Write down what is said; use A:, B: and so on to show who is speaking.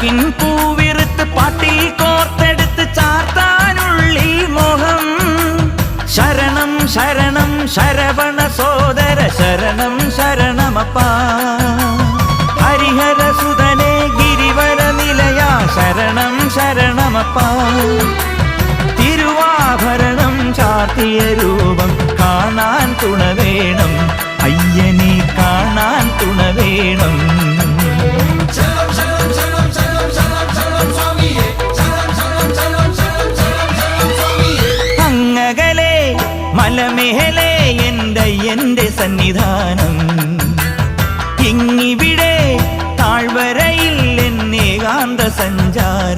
A: കനവിൻ പൂവിറുത്ത് പാട്ടിൽ കോർത്തെടുത്ത് ചാർത്താനുള്ളിൽ മോഹം. ശരണം ശരണം ശരവണ സോദര ശരണം ശരണമപ്പാ. ഹരിഹര സുതനേ ഗിരിവര നിലയ ശരണം ശരണമപ്പാ. തിരുവാഭരണം ചാർത്തിയ രൂപം കാണാൻ തുണ വേണം, അയ്യനെ കാണാൻ തുണ വേണം. അങ്ങകലെ മലമേലെ എൻ്റെ സന്നിധാനം, ഇങ്ങിവിടെ താഴ്വരയിൽ എന്നേകാന്ത സഞ്ചാരം.